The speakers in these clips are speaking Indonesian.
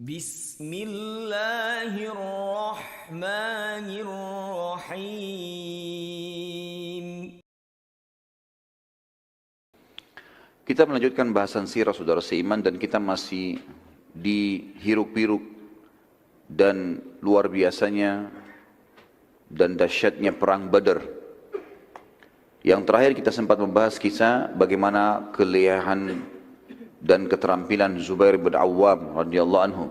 Bismillahirrahmanirrahim. Kita melanjutkan bahasan sirah saudara seiman dan kita masih di hiruk-pikuk dan luar biasanya dan dahsyatnya perang Badar. Yang terakhir kita sempat membahas kisah bagaimana kelihayan dan keterampilan Zubair bin Awwam radhiyallahu anhu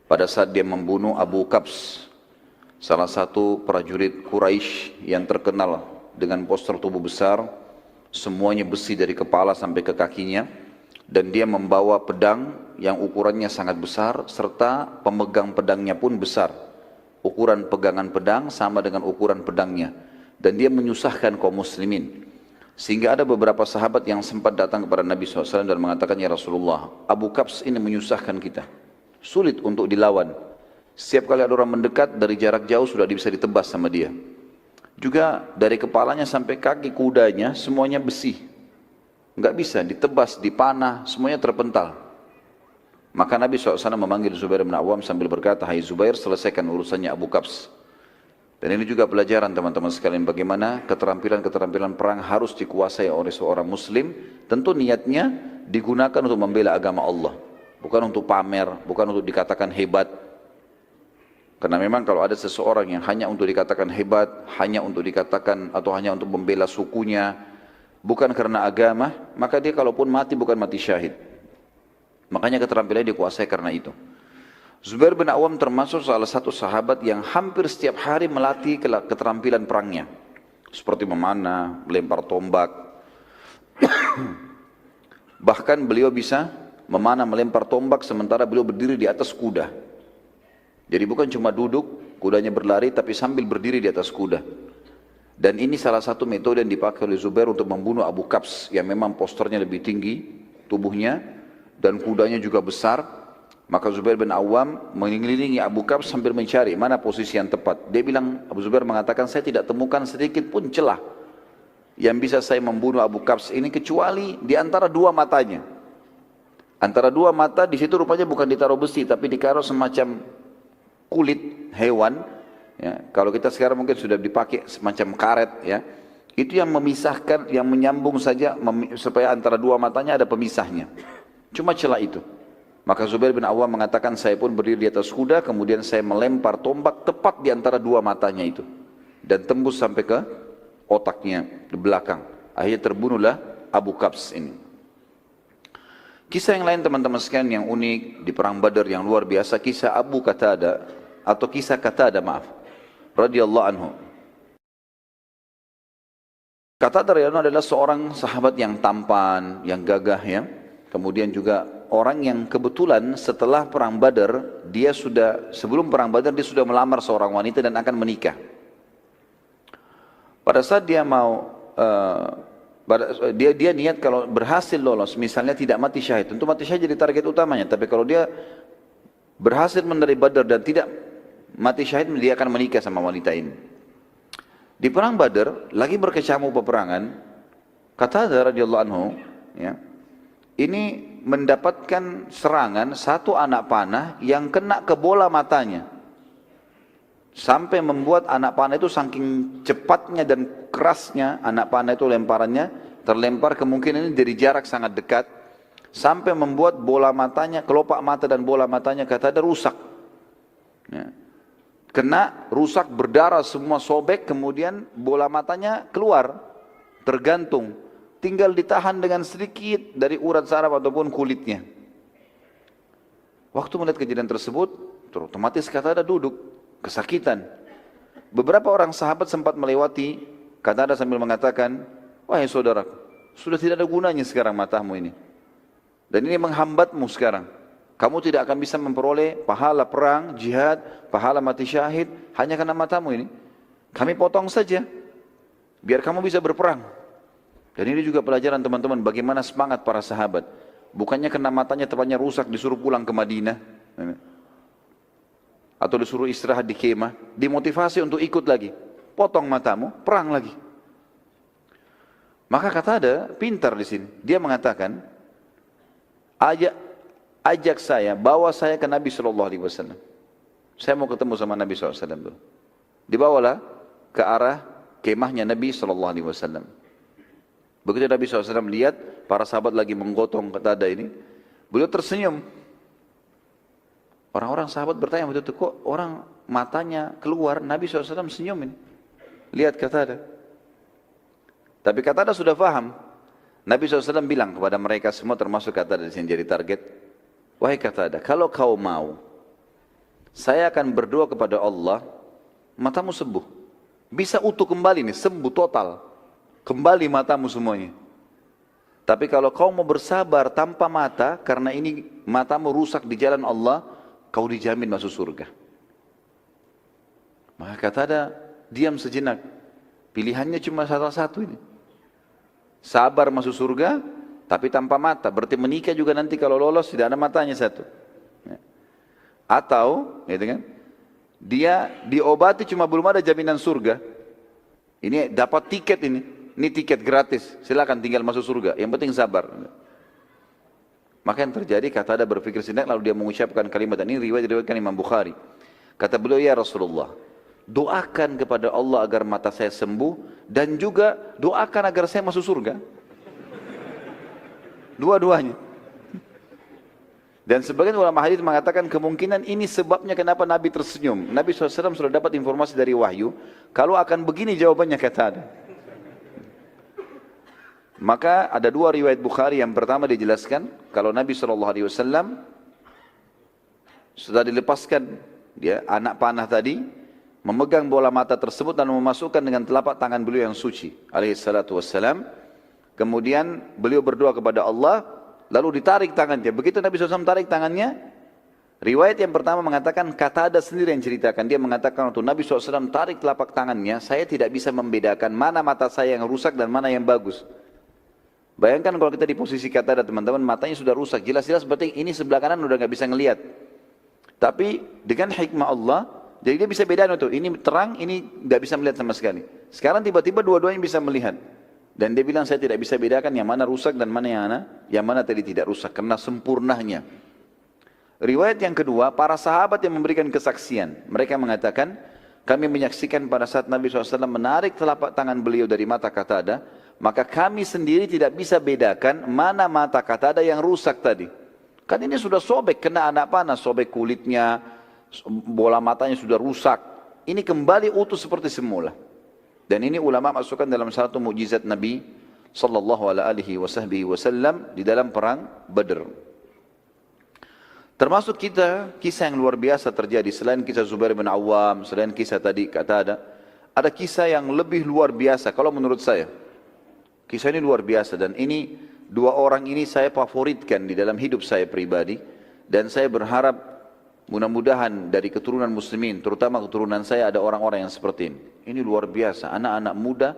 pada saat dia membunuh Abu Kabs, salah satu prajurit Quraisy yang terkenal dengan postur tubuh besar, semuanya besi dari kepala sampai ke kakinya, dan dia membawa pedang yang ukurannya sangat besar serta pemegang pedangnya pun besar. Ukuran pegangan pedang sama dengan ukuran pedangnya, dan dia menyusahkan kaum muslimin. Sehingga ada beberapa sahabat yang sempat datang kepada Nabi SAW dan mengatakan, "Ya Rasulullah, Abu Kabs ini menyusahkan kita. Sulit untuk dilawan. Setiap kali ada orang mendekat dari jarak jauh sudah bisa ditebas sama dia. Juga dari kepalanya sampai kaki kudanya semuanya besi. Enggak bisa ditebas, dipanah, semuanya terpental." Maka Nabi SAW memanggil Zubair bin Awwam sambil berkata, "Hai Zubair, selesaikan urusannya Abu Kabs." Dan ini juga pelajaran teman-teman sekalian bagaimana keterampilan-keterampilan perang harus dikuasai oleh seorang muslim. Tentu niatnya digunakan untuk membela agama Allah, bukan untuk pamer, bukan untuk dikatakan hebat. Karena memang kalau ada seseorang yang hanya untuk dikatakan hebat, hanya untuk dikatakan atau hanya untuk membela sukunya, bukan karena agama, maka dia kalaupun mati bukan mati syahid. Makanya keterampilannya dikuasai karena itu. Zubair bin Awwam termasuk salah satu sahabat yang hampir setiap hari melatih keterampilan perangnya. Seperti memanah, melempar tombak. Bahkan beliau bisa memanah, melempar tombak sementara beliau berdiri di atas kuda. Jadi bukan cuma duduk, kudanya berlari, tapi sambil berdiri di atas kuda. Dan ini salah satu metode yang dipakai oleh Zubair untuk membunuh Abu Kabs yang memang posturnya lebih tinggi tubuhnya dan kudanya juga besar. Maka Zubair bin Awwam mengelilingi Abu Kabs sambil mencari mana posisi yang tepat. Dia bilang, Abu Zubair mengatakan, "Saya tidak temukan sedikit pun celah yang bisa saya membunuh Abu Kabs ini kecuali di antara dua matanya." Antara dua mata di situ rupanya bukan ditaruh besi tapi ditaruh semacam kulit hewan. Ya, kalau kita sekarang mungkin sudah dipakai semacam karet, ya. Itu yang memisahkan, yang menyambung saja supaya antara dua matanya ada pemisahnya. Cuma celah itu. Maka Zubair bin Awwam mengatakan, "Saya pun berdiri di atas kuda, kemudian saya melempar tombak tepat di antara dua matanya itu. Dan tembus sampai ke otaknya di belakang. Akhirnya terbunuhlah Abu Kabs ini." Kisah yang lain teman-teman sekalian yang unik di perang Badar yang luar biasa, kisah Abu Qatada atau kisah Qatada radhiyallahu anhu. Qatada radhiyallahu anhu adalah seorang sahabat yang tampan, yang gagah, ya. Kemudian juga orang yang kebetulan setelah perang Badar, sebelum perang Badar dia sudah melamar seorang wanita dan akan menikah. Pada saat dia dia niat kalau berhasil lolos, misalnya tidak mati syahid, tentu mati syahid jadi target utamanya. Tapi kalau dia berhasil menerima Badar dan tidak mati syahid, dia akan menikah sama wanita ini. Di perang Badar, lagi berkecamuk peperangan, Qatadah radhiyallahu anhu, ya, ini mendapatkan serangan satu anak panah yang kena ke bola matanya. Sampai membuat anak panah itu saking cepatnya dan kerasnya anak panah itu lemparannya, terlempar kemungkinan ini dari jarak sangat dekat, sampai membuat bola matanya, kelopak mata dan bola matanya kata ada rusak. Ya. Kena, rusak, berdarah semua, sobek, kemudian bola matanya keluar, tergantung. Tinggal ditahan dengan sedikit dari urat saraf ataupun kulitnya. Waktu melihat kejadian tersebut, otomatis Qatada duduk, kesakitan. Beberapa orang sahabat sempat melewati Qatada sambil mengatakan, "Wahai saudara, sudah tidak ada gunanya sekarang matamu ini. Dan ini menghambatmu sekarang. Kamu tidak akan bisa memperoleh pahala perang, jihad, pahala mati syahid, hanya karena matamu ini. Kami potong saja, biar kamu bisa berperang." Dan ini juga pelajaran teman-teman bagaimana semangat para sahabat. Bukannya kena matanya tepatnya rusak disuruh pulang ke Madinah. Atau disuruh istirahat di kemah. Dimotivasi untuk ikut lagi. Potong matamu, perang lagi. Maka Qatada pintar di sini. Dia mengatakan, ajak saya, bawa saya ke Nabi SAW. Saya mau ketemu sama Nabi SAW. Dibawalah ke arah kemahnya Nabi SAW. Begitu Nabi SAW lihat para sahabat lagi menggotong Qatadah ini, beliau tersenyum. Orang-orang sahabat bertanya, betul kok orang matanya keluar, Nabi SAW senyum ini. Lihat Qatadah. Tapi Qatadah sudah paham. Nabi SAW bilang kepada mereka semua, termasuk Qatadah di sini jadi target, wahai Qatadah, kalau kau mau, saya akan berdoa kepada Allah, matamu sembuh. Bisa utuh kembali nih, sembuh total. Kembali matamu semuanya. Tapi kalau kau mau bersabar tanpa mata, karena ini matamu rusak di jalan Allah, kau dijamin masuk surga. Maka Qatadah diam sejenak. Pilihannya cuma salah satu ini. Sabar masuk surga, tapi tanpa mata. Berarti menikah juga nanti kalau lolos tidak ada matanya satu. Atau, gitu kan, dia diobati cuma belum ada jaminan surga. Ini dapat tiket ini. Ini tiket gratis, silakan tinggal masuk surga. Yang penting sabar. Maka yang terjadi, Qatadah berpikir sejenak, lalu dia mengucapkan kalimat, dan ini riwayat-riwayatkan Imam Bukhari. Kata beliau, ya Rasulullah, doakan kepada Allah agar mata saya sembuh, dan juga doakan agar saya masuk surga. Dua-duanya. Dan sebagian ulama hadis mengatakan kemungkinan ini sebabnya kenapa Nabi tersenyum. Nabi SAW sudah dapat informasi dari wahyu, kalau akan begini jawabannya Qatadah. Maka ada dua riwayat Bukhari. Yang pertama dijelaskan kalau Nabi SAW sudah dilepaskan dia anak panah tadi, memegang bola mata tersebut dan memasukkan dengan telapak tangan beliau yang suci alaihi salatu wassalam. Kemudian beliau berdoa kepada Allah, lalu ditarik tangannya. Begitu Nabi SAW tarik tangannya, riwayat yang pertama mengatakan, Qatadah sendiri yang ceritakan, dia mengatakan waktu Nabi SAW tarik telapak tangannya, saya tidak bisa membedakan mana mata saya yang rusak dan mana yang bagus. Bayangkan kalau kita di posisi Qatadah, teman-teman, matanya sudah rusak, jelas-jelas berarti ini sebelah kanan udah nggak bisa ngelihat. Tapi dengan hikmah Allah, jadi dia bisa bedain itu, ini terang, ini nggak bisa melihat sama sekali. Sekarang tiba-tiba dua-duanya bisa melihat. Dan dia bilang, saya tidak bisa bedakan yang mana rusak dan mana yang mana tadi tidak rusak, karena sempurnanya. Riwayat yang kedua, para sahabat yang memberikan kesaksian, mereka mengatakan, kami menyaksikan pada saat Nabi SAW menarik telapak tangan beliau dari mata Qatadah, maka kami sendiri tidak bisa bedakan mana mata Qatadah yang rusak tadi. Kan ini sudah sobek, kena anak panah, sobek kulitnya, bola matanya sudah rusak. Ini kembali utuh seperti semula. Dan ini ulama masukkan dalam satu mukjizat Nabi sallallahu alaihi wasallam di dalam perang Badr. Termasuk kisah yang luar biasa terjadi selain kisah Zubair bin Awam, selain kisah tadi Qatadah, ada kisah yang lebih luar biasa kalau menurut saya. Kisah ini luar biasa dan ini dua orang ini saya favoritkan di dalam hidup saya pribadi dan saya berharap mudah-mudahan dari keturunan muslimin, terutama keturunan saya ada orang-orang yang seperti ini. Ini luar biasa, anak-anak muda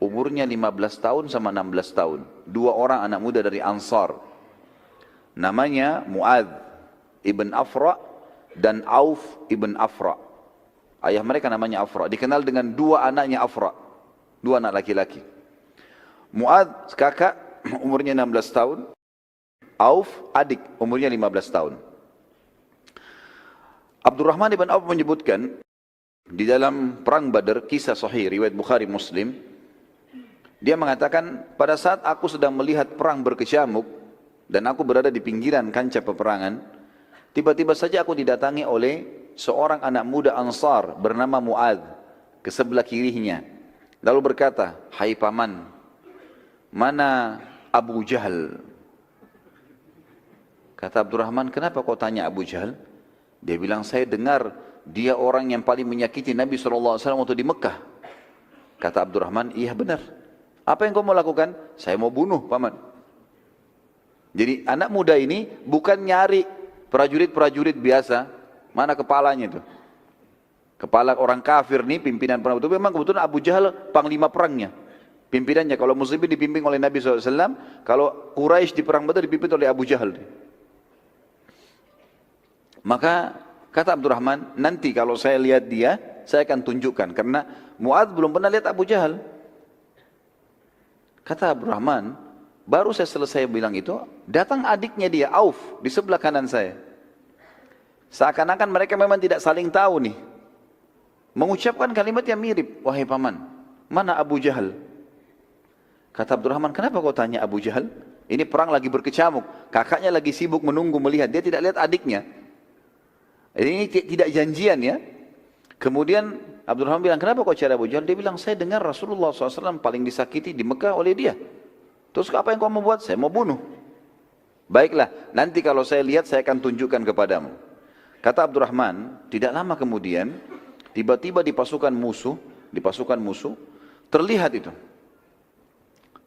umurnya 15 tahun sama 16 tahun. Dua orang anak muda dari Ansar. Namanya Mu'adz ibn Afra dan Auf ibn Afra. Ayah mereka namanya Afra, dikenal dengan dua anaknya Afra, dua anak laki-laki. Mu'adz kakak umurnya 16 tahun, Auf adik umurnya 15 tahun. Abdurrahman ibn Auf menyebutkan di dalam perang Badar, kisah sahih riwayat Bukhari Muslim, dia mengatakan pada saat aku sedang melihat perang berkecamuk dan aku berada di pinggiran kancah peperangan, tiba-tiba saja aku didatangi oleh seorang anak muda Ansar bernama Mu'adz ke sebelah kirinya, lalu berkata, hai paman, mana Abu Jahal? Kata Abdurrahman, kenapa kau tanya Abu Jahal? Dia bilang, saya dengar dia orang yang paling menyakiti Nabi SAW waktu di Mekah. Kata Abdurrahman, iya benar. Apa yang kau mau lakukan? Saya mau bunuh paman. Jadi anak muda ini bukan nyari prajurit-prajurit biasa. Mana kepalanya itu? Kepala orang kafir nih, pimpinan perang. Itu memang kebetulan Abu Jahal panglima perangnya. Pimpinannya, kalau muslimin dipimpin oleh Nabi SAW, kalau Quraisy di perang Badar dipimpin oleh Abu Jahal. Maka kata Abdurrahman, nanti kalau saya lihat dia, saya akan tunjukkan. Karena Mu'adz belum pernah lihat Abu Jahal. Kata Abdurrahman, Baru saya selesai bilang itu, datang adiknya dia, Auf, di sebelah kanan saya. Seakan-akan mereka memang tidak saling tahu nih. Mengucapkan kalimat yang mirip, wahai paman, mana Abu Jahal? Kata Abdurrahman, kenapa kau tanya Abu Jahal? Ini perang lagi berkecamuk, kakaknya lagi sibuk menunggu melihat, dia tidak lihat adiknya. Ini tidak janjian ya. Kemudian Abdurrahman bilang, kenapa kau cari Abu Jahal? Dia bilang, saya dengar Rasulullah SAW paling disakiti di Mekah oleh dia. Terus apa yang kau mau buat? Saya mau bunuh. Baiklah, nanti kalau saya lihat saya akan tunjukkan kepadamu. Kata Abdurrahman, tidak lama kemudian, tiba-tiba di pasukan musuh, terlihat itu.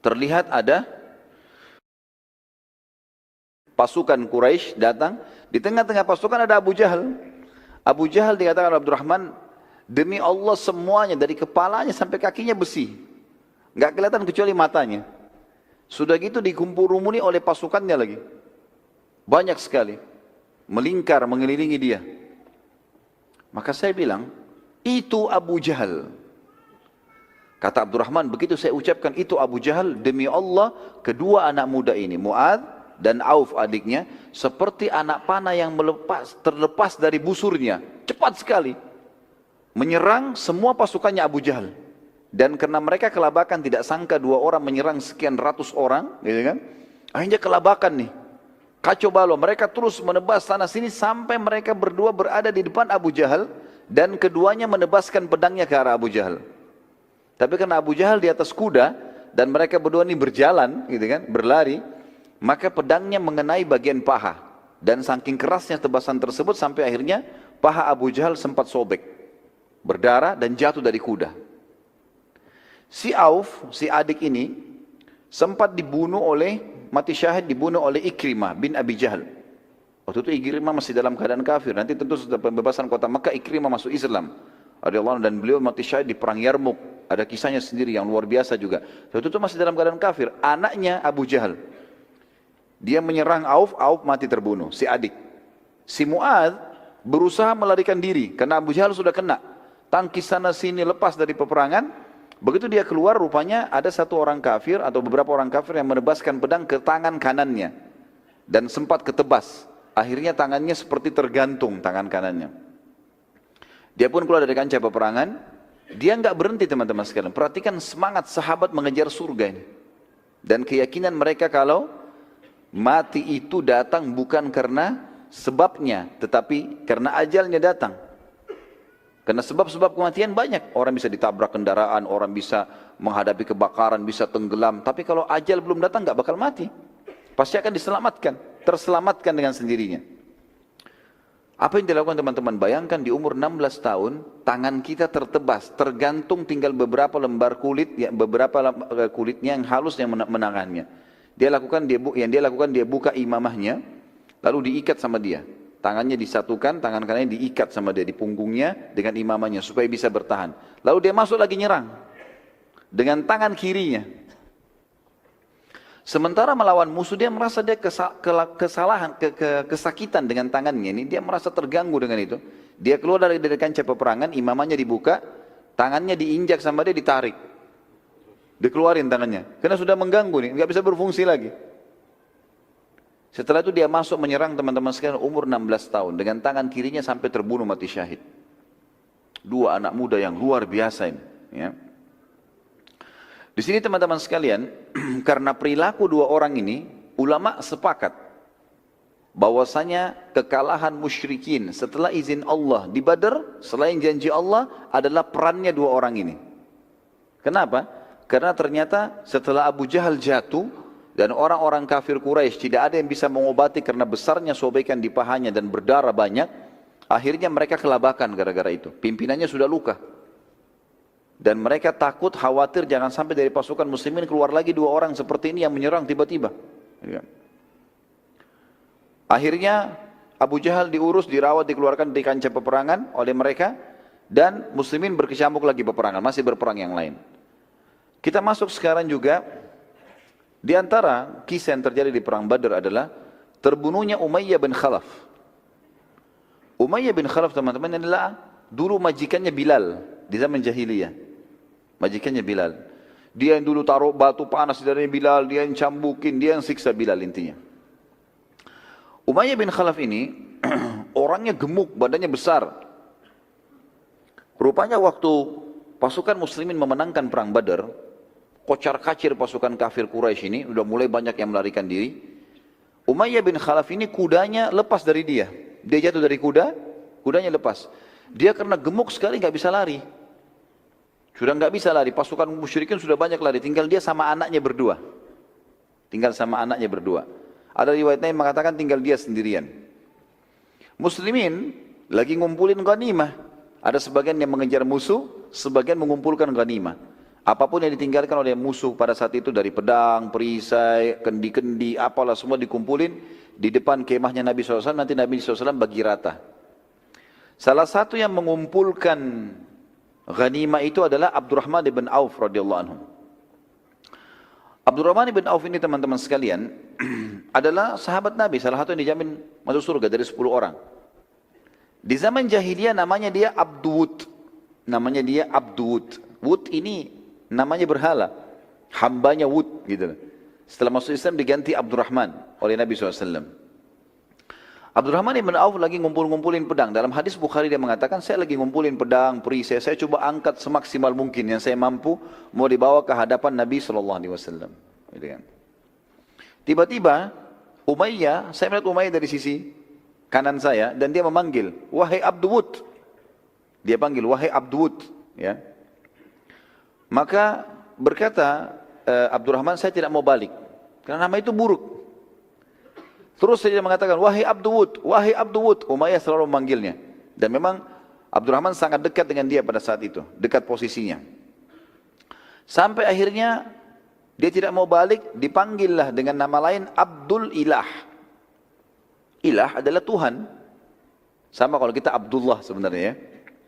Terlihat ada pasukan Quraisy datang, di tengah-tengah pasukan ada Abu Jahal. Abu Jahal dikatakan oleh Abdurrahman, demi Allah semuanya dari kepalanya sampai kakinya besi. Enggak kelihatan kecuali matanya. Sudah gitu dikumpul-rumuni oleh pasukannya lagi. Banyak sekali. Melingkar, mengelilingi dia. Maka saya bilang, itu Abu Jahal. Kata Abdurrahman, begitu saya ucapkan itu Abu Jahal, demi Allah, kedua anak muda ini, Mu'adz dan Auf adiknya, seperti anak panah yang terlepas dari busurnya. Cepat sekali. Menyerang semua pasukannya Abu Jahal. Dan karena mereka kelabakan, tidak sangka dua orang menyerang sekian ratus orang, gitu kan? Akhirnya kelabakan nih, kacau balau. Mereka terus menebas sana sini sampai mereka berdua berada di depan Abu Jahal dan keduanya menebaskan pedangnya ke arah Abu Jahal. Tapi karena Abu Jahal di atas kuda dan mereka berdua ini berjalan, gitu kan, berlari, maka pedangnya mengenai bagian paha dan saking kerasnya tebasan tersebut sampai akhirnya paha Abu Jahal sempat sobek, berdarah dan jatuh dari kuda. Si Auf, si adik ini, sempat dibunuh mati syahid dibunuh oleh Ikrimah bin Abi Jahal. Waktu itu Ikrimah masih dalam keadaan kafir. Nanti tentu setelah pembebasan kota Makkah, Ikrimah masuk Islam. Dan beliau mati syahid di perang Yarmuk. Ada kisahnya sendiri yang luar biasa juga. Waktu itu masih dalam keadaan kafir. Anaknya Abu Jahal. Dia menyerang Auf, Auf mati terbunuh, si adik. Si Mu'adz berusaha melarikan diri, karena Abu Jahal sudah kena. Tangkis sana sini, lepas dari peperangan. Begitu dia keluar, rupanya ada satu orang kafir atau beberapa orang kafir yang menebaskan pedang ke tangan kanannya dan sempat ketebas. Akhirnya tangannya seperti tergantung tangan kanannya. Dia pun keluar dari kancah peperangan. Dia enggak berhenti teman-teman sekalian. Perhatikan semangat sahabat mengejar surga ini dan keyakinan mereka kalau mati itu datang bukan karena sebabnya, tetapi karena ajalnya datang. Karena sebab-sebab kematian banyak. Orang bisa ditabrak kendaraan, orang bisa menghadapi kebakaran, bisa tenggelam. Tapi kalau ajal belum datang, nggak bakal mati. Pasti akan diselamatkan, terselamatkan dengan sendirinya. Apa yang dilakukan teman-teman? Bayangkan di umur 16 tahun, tangan kita tertebas, tergantung tinggal beberapa lembar kulit, kulitnya yang halus yang menangannya. Yang dia lakukan, dia buka imamahnya, lalu diikat sama dia. Tangannya disatukan, tangan kanannya diikat sama dia di punggungnya dengan imamahnya supaya bisa bertahan. Lalu dia masuk lagi nyerang dengan tangan kirinya. Sementara melawan musuh dia merasa dia kesakitan dengan tangannya ini, dia merasa terganggu dengan itu. Dia keluar dari kancah peperangan, imamahnya dibuka, tangannya diinjak sama dia, ditarik. Dikeluarin tangannya, karena sudah mengganggu nih, nggak bisa berfungsi lagi. Setelah itu dia masuk menyerang teman-teman sekalian umur 16 tahun. Dengan tangan kirinya sampai terbunuh mati syahid. Dua anak muda yang luar biasa ini. Ya. Di sini teman-teman sekalian, karena perilaku dua orang ini, ulama sepakat bahwasanya kekalahan musyrikin setelah izin Allah di Badar, selain janji Allah, adalah perannya dua orang ini. Kenapa? Karena ternyata setelah Abu Jahal jatuh, dan orang-orang kafir Quraisy tidak ada yang bisa mengobati karena besarnya sobekan di pahanya dan berdarah banyak. Akhirnya mereka kelabakan gara-gara itu. Pimpinannya sudah luka. Dan mereka takut, khawatir jangan sampai dari pasukan muslimin keluar lagi dua orang seperti ini yang menyerang tiba-tiba. Akhirnya Abu Jahal diurus, dirawat, dikeluarkan dari kancah peperangan oleh mereka. Dan muslimin berkecamuk lagi peperangan, masih berperang yang lain. Kita masuk sekarang juga. Di antara kisah yang terjadi di perang Badar adalah terbunuhnya Umayyah bin Khalaf. Umayyah bin Khalaf teman-teman adalah dulu majikannya Bilal di zaman jahiliyah. Majikannya Bilal. Dia yang dulu taruh batu panas di dadanya Bilal, dia yang cambukin, dia yang siksa Bilal intinya. Umayyah bin Khalaf ini orangnya gemuk, badannya besar. Rupanya waktu pasukan muslimin memenangkan perang Badar, kocar-kacir pasukan kafir Quraisy ini, udah mulai banyak yang melarikan diri. Umayyah bin Khalaf ini kudanya lepas dari dia. Dia jatuh dari kuda, kudanya lepas. Dia karena gemuk sekali nggak bisa lari. Sudah nggak bisa lari, pasukan musyrikin sudah banyak lari, tinggal dia sama anaknya berdua. Tinggal sama anaknya berdua. Ada riwayatnya yang mengatakan tinggal dia sendirian. Muslimin lagi ngumpulin ghanimah. Ada sebagian yang mengejar musuh, sebagian mengumpulkan ghanimah. Apapun yang ditinggalkan oleh musuh pada saat itu dari pedang, perisai, kendi-kendi, apalah semua dikumpulin di depan kemahnya Nabi SAW. Nanti Nabi SAW bagi rata. Salah satu yang mengumpulkan ghanimah itu adalah Abdurrahman bin Auf radhiyallahu anhu. Abdurrahman bin Auf ini teman-teman sekalian adalah sahabat Nabi, salah satu yang dijamin masuk surga dari 10 orang. Di zaman jahiliyah namanya dia Abdud. Namanya dia Abdud. Wud ini namanya berhala. Hambanya Wud gitu. Setelah masuk Islam diganti Abdurrahman oleh Nabi SAW. Abdurrahman bin Auf lagi ngumpulin pedang. Dalam hadis Bukhari dia mengatakan, saya lagi ngumpulin pedang, perisai, saya coba angkat semaksimal mungkin yang saya mampu, mau dibawa ke hadapan Nabi SAW. Gitu kan. Tiba-tiba Umayyah, saya melihat Umayyah dari sisi kanan saya dan dia memanggil, wahai Abdud. Dia panggil, wahai Abdud. Ya. Maka berkata Abdurrahman, saya tidak mau balik karena nama itu buruk. Terus dia mengatakan, wahai Abdud, wahai Abdud. Umayyah selalu memanggilnya. Dan memang Abdurrahman sangat dekat dengan dia pada saat itu, dekat posisinya. Sampai akhirnya dia tidak mau balik, dipanggillah dengan nama lain Abdul Ilah. Ilah adalah Tuhan. Sama kalau kita Abdullah sebenarnya ya.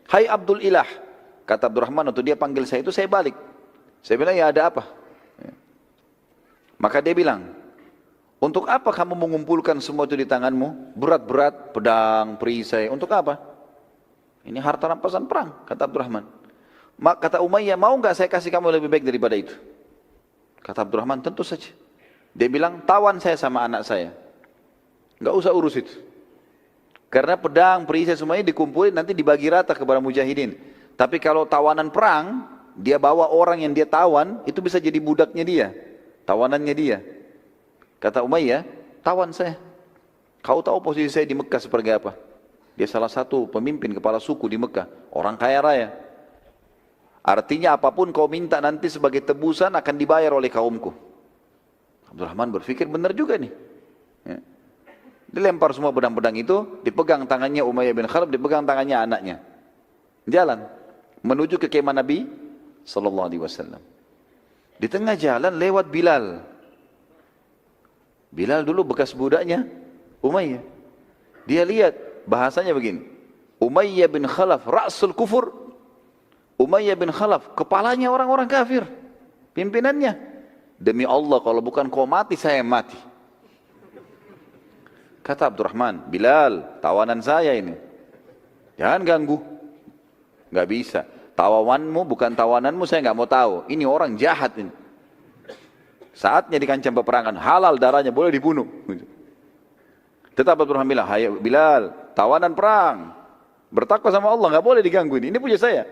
Hai Abdul Ilah. Kata Abdurrahman waktu dia panggil saya itu, saya balik. Saya bilang, ya ada apa? Maka dia bilang, untuk apa kamu mengumpulkan semua itu di tanganmu? Berat-berat, pedang, perisai. Untuk apa? Ini harta rampasan perang, kata Abdurrahman. Kata Umayyah, mau nggak saya kasih kamu lebih baik daripada itu? Kata Abdurrahman, tentu saja. Dia bilang, tawan saya sama anak saya. Nggak usah urus itu. Karena pedang, perisai semuanya dikumpulin, nanti dibagi rata kepada mujahidin. Tapi kalau tawanan perang, dia bawa orang yang dia tawan, itu bisa jadi budaknya dia. Tawanannya dia. Kata Umayyah, tawan saya. Kau tahu posisi saya di Mekah seperti apa? Dia salah satu pemimpin kepala suku di Mekah. Orang kaya raya. Artinya apapun kau minta nanti sebagai tebusan akan dibayar oleh kaumku. Abdurrahman berpikir benar juga nih. Ya. Dilempar semua pedang-pedang itu, dipegang tangannya Umayyah bin Khalaf, dipegang tangannya anaknya. Jalan. Menuju ke kemah Nabi SAW. Di tengah jalan lewat Bilal. Bilal dulu bekas budaknya Umayyah. Dia lihat bahasanya begini. Umayyah bin Khalaf ra'sul kufur. Umayyah bin Khalaf kepalanya orang-orang kafir. Pimpinannya. Demi Allah kalau bukan kau mati saya mati. Kata Abdurrahman, Bilal tawanan saya ini. Jangan ganggu. Gak bisa. Tawawanmu bukan tawananmu saya gak mau tahu. Ini orang jahat ini. Saatnya di kancah peperangan, halal darahnya, boleh dibunuh. Tetap Abdurrahman bilang, hai Bilal, tawanan perang. Bertakwa sama Allah, gak boleh diganggu ini punya saya.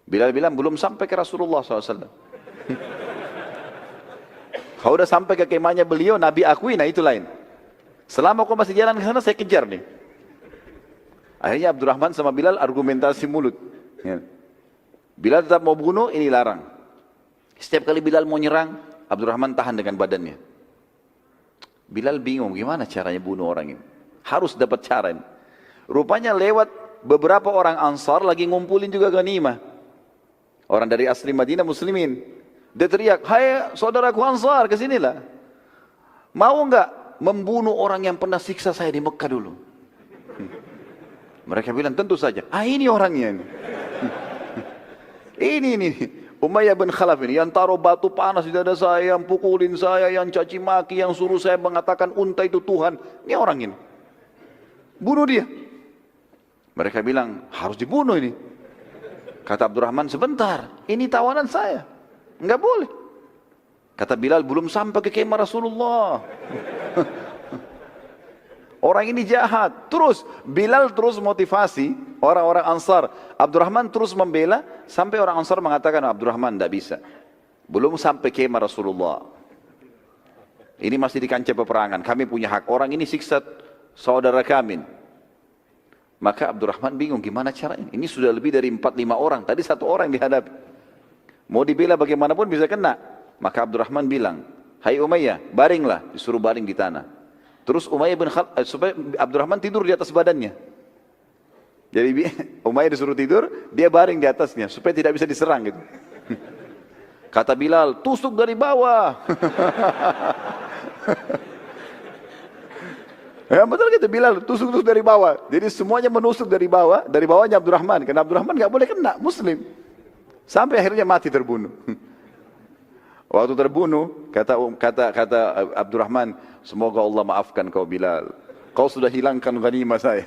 Bilal bilang, belum sampai ke Rasulullah SAW. Kalau udah sampai ke kemahnya beliau, Nabi akui, nah itu lain. Selama kau masih jalan ke sana, saya kejar nih. Akhirnya Abdurrahman sama Bilal argumentasi mulut. Ya. Bilal tetap mau bunuh, ini larang. Setiap kali Bilal mau nyerang, Abdurrahman tahan dengan badannya. Bilal bingung gimana caranya bunuh orang ini. Harus dapat cara ini. Rupanya lewat beberapa orang Ansar lagi ngumpulin juga ghanimah. Orang dari asli Madinah muslimin. Dia teriak, hai saudaraku Ansar, kesinilah. Mau enggak membunuh orang yang pernah siksa saya di Mekah dulu? Mereka bilang tentu saja. Ini orangnya ini. Ini. Umayyah bin Khalaf ini yang taruh batu panas di dada saya, yang pukulin saya, yang caci maki, yang suruh saya mengatakan unta itu Tuhan. Ini orang ini. Bunuh dia. Mereka bilang harus dibunuh ini. Kata Abdurrahman, sebentar, ini tawanan saya. Enggak boleh. Kata Bilal, belum sampai ke kemah Rasulullah. Orang ini jahat. Terus Bilal terus motivasi orang-orang Ansar. Abdurrahman terus membela sampai orang Ansar mengatakan, Abdurrahman tidak bisa. Belum sampai kemah Rasulullah. Ini masih di kancah peperangan. Kami punya hak. Orang ini siksa saudara kami. Maka Abdurrahman bingung gimana caranya. Ini sudah lebih dari 4-5 orang. Tadi 1 orang yang dihadapi. Mau dibela bagaimanapun bisa kena. Maka Abdurrahman bilang, hai Umayyah, baringlah. Disuruh baring di tanah. Terus supaya Abdurrahman tidur di atas badannya. Jadi Umayyah disuruh tidur, dia baring di atasnya supaya tidak bisa diserang gitu. Kata Bilal, tusuk dari bawah. Ya betul gitu Bilal, tusuk dari bawah. Jadi semuanya menusuk dari bawahnya Abdurrahman. Karena Abdurrahman nggak boleh kena, Muslim. Sampai akhirnya mati terbunuh. Waktu terbunuh, kata Abdurrahman, semoga Allah maafkan kau Bilal. Kau sudah hilangkan ghanimah saya.